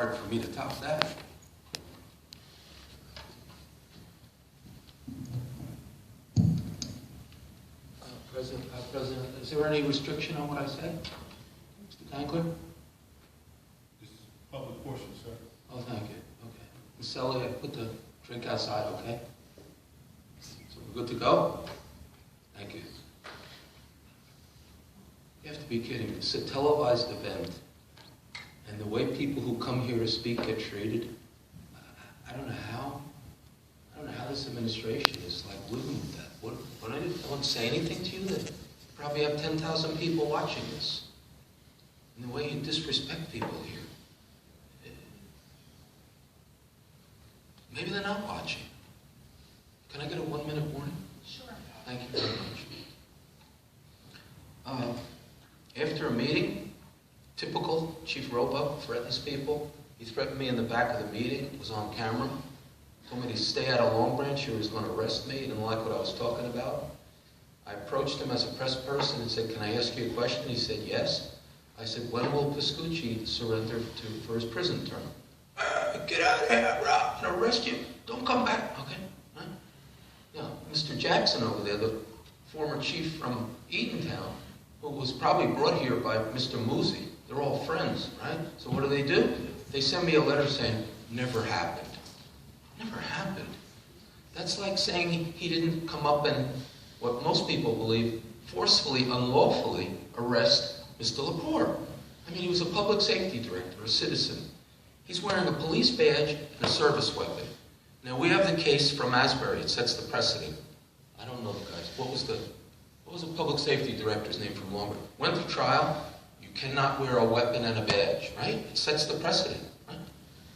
hard for me to top that. President, is there any restriction on what I say? Mr. Dankler? This is public portion, sir. Oh, thank you. Okay. Ms. Selly, I put the drink outside, okay? So we're good to go? Thank you. You have to be kidding me. It's a televised event, and the way people who come here to speak get treated, I don't know how this administration is like living with that. When I don't say anything to you, that you probably have 10,000 people watching this. And the way you disrespect people here. Maybe they're not watching. Can I get a 1-minute warning? Sure. Thank you very much. After a meeting, typical, Chief Roebuck threatens people. He threatened me in the back of the meeting. It was on camera. Told me to stay out of Long Branch. He was going to arrest me. He didn't like what I was talking about. I approached him as a press person and said, "Can I ask you a question?" He said, "Yes." I said, "When will Piscucci surrender for his prison term?" "Get out of here, Rob. I'm going to arrest you. Don't come back." Okay. Right? Yeah. Mr. Jackson over there, the former chief from Eatontown, who was probably brought here by Mr. Musi. They're all friends, right? So what do? They send me a letter saying, "Never happened." Never happened. That's like saying he didn't come up and, what most people believe, forcefully, unlawfully arrest Mr. Lepore. I mean, he was a public safety director, a citizen. He's wearing a police badge and a service weapon. Now, we have the case from Asbury. It sets the precedent. I don't know the guys. What was the public safety director's name from Long Branch? Went to trial. You cannot wear a weapon and a badge, right? It sets the precedent, right?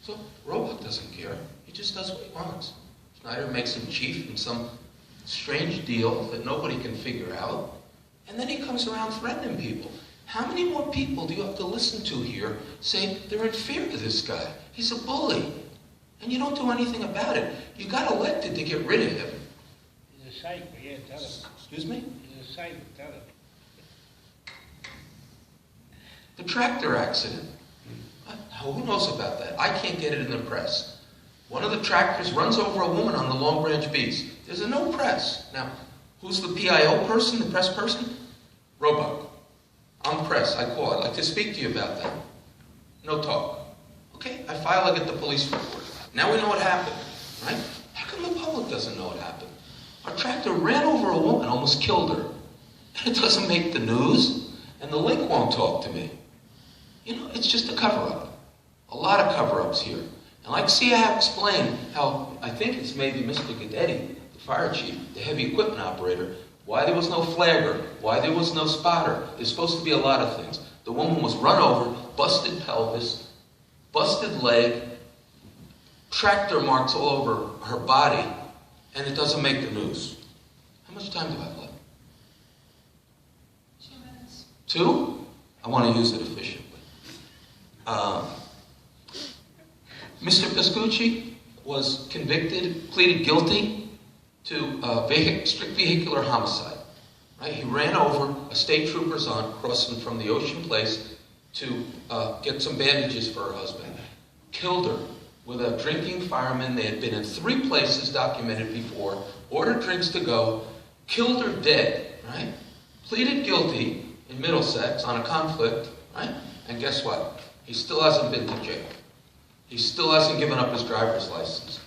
So Roebuck doesn't care. He just does what he wants. Schneider makes him chief in some strange deal that nobody can figure out. And then he comes around threatening people. How many more people do you have to listen to here say they're in fear of this guy? He's a bully. And you don't do anything about it. You got elected to get rid of him. He's a psycho, yeah, tell him. Excuse me? He's a psycho, tell him. The tractor accident. Who knows about that? I can't get it in the press. One of the tractors runs over a woman on the Long Branch beach. There's a no press. Now, who's the PIO person, the press person? Roebuck. I'm press. I call. I'd like to speak to you about that. No talk. Okay, I file, I get the police report. Now we know what happened, right? How come the public doesn't know what happened? Our tractor ran over a woman, almost killed her. And it doesn't make the news, and the link won't talk to me. You know, it's just a cover-up. A lot of cover-ups here. And like see, I have explained how, I think it's maybe Mr. Guidetti, the fire chief, the heavy equipment operator, why there was no flagger, why there was no spotter. There's supposed to be a lot of things. The woman was run over, busted pelvis, busted leg, tractor marks all over her body, and it doesn't make the news. How much time do I have left? 2 minutes. 2? I want to use it efficiently. Mr. Piscucci was convicted, pleaded guilty to strict vehicular homicide. Right? He ran over a state trooper's aunt crossing from the Ocean Place to get some bandages for her husband. Killed her with a drinking fireman. They had been in 3 places documented before, ordered drinks to go, killed her dead, right? Pleaded guilty in Middlesex on a conflict, right? And guess what? He still hasn't been to jail. He still hasn't given up his driver's license.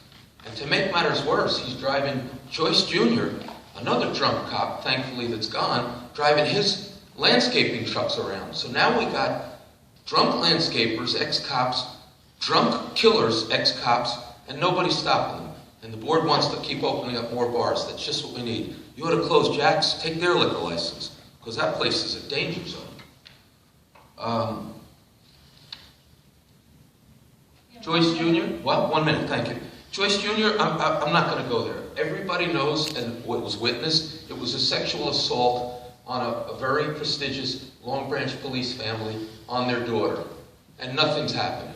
And to make matters worse, he's driving Joyce Jr., another drunk cop, thankfully that's gone, driving his landscaping trucks around. So now we got drunk landscapers, ex-cops, drunk killers, ex-cops, and nobody's stopping them. And the board wants to keep opening up more bars. That's just what we need. You ought to close Jack's, take their liquor license, because that place is a danger zone. Joyce Jr., what? 1 minute, thank you. Joyce Jr., I'm not going to go there. Everybody knows, and what was witnessed, it was a sexual assault on a very prestigious Long Branch police family on their daughter. And nothing's happening.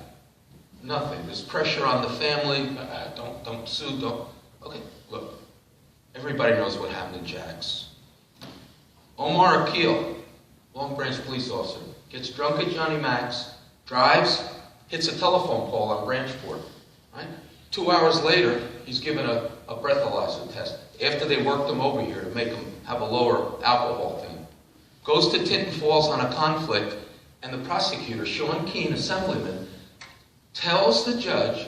Nothing. There's pressure on the family. Don't sue, don't. Okay, look. Everybody knows what happened in Jack's. Omar Akil, Long Branch police officer, gets drunk at Johnny Mac's, drives hits a telephone pole on Branchport, right? 2 hours later, he's given a breathalyzer test after they worked him over here to make him have a lower alcohol thing. Goes to Tinton Falls on a conflict, and the prosecutor, Sean Keene, assemblyman, tells the judge,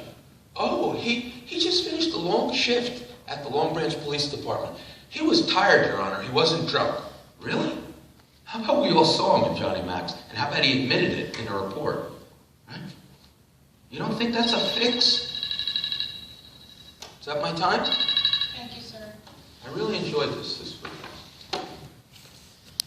oh, he just finished a long shift at the Long Branch Police Department. He was tired, Your Honor. He wasn't drunk. Really? How about we all saw him in Johnny Mac's, and how about he admitted it in a report? Right? You don't think that's a fix? Is that my time? Thank you, sir. I really enjoyed this week.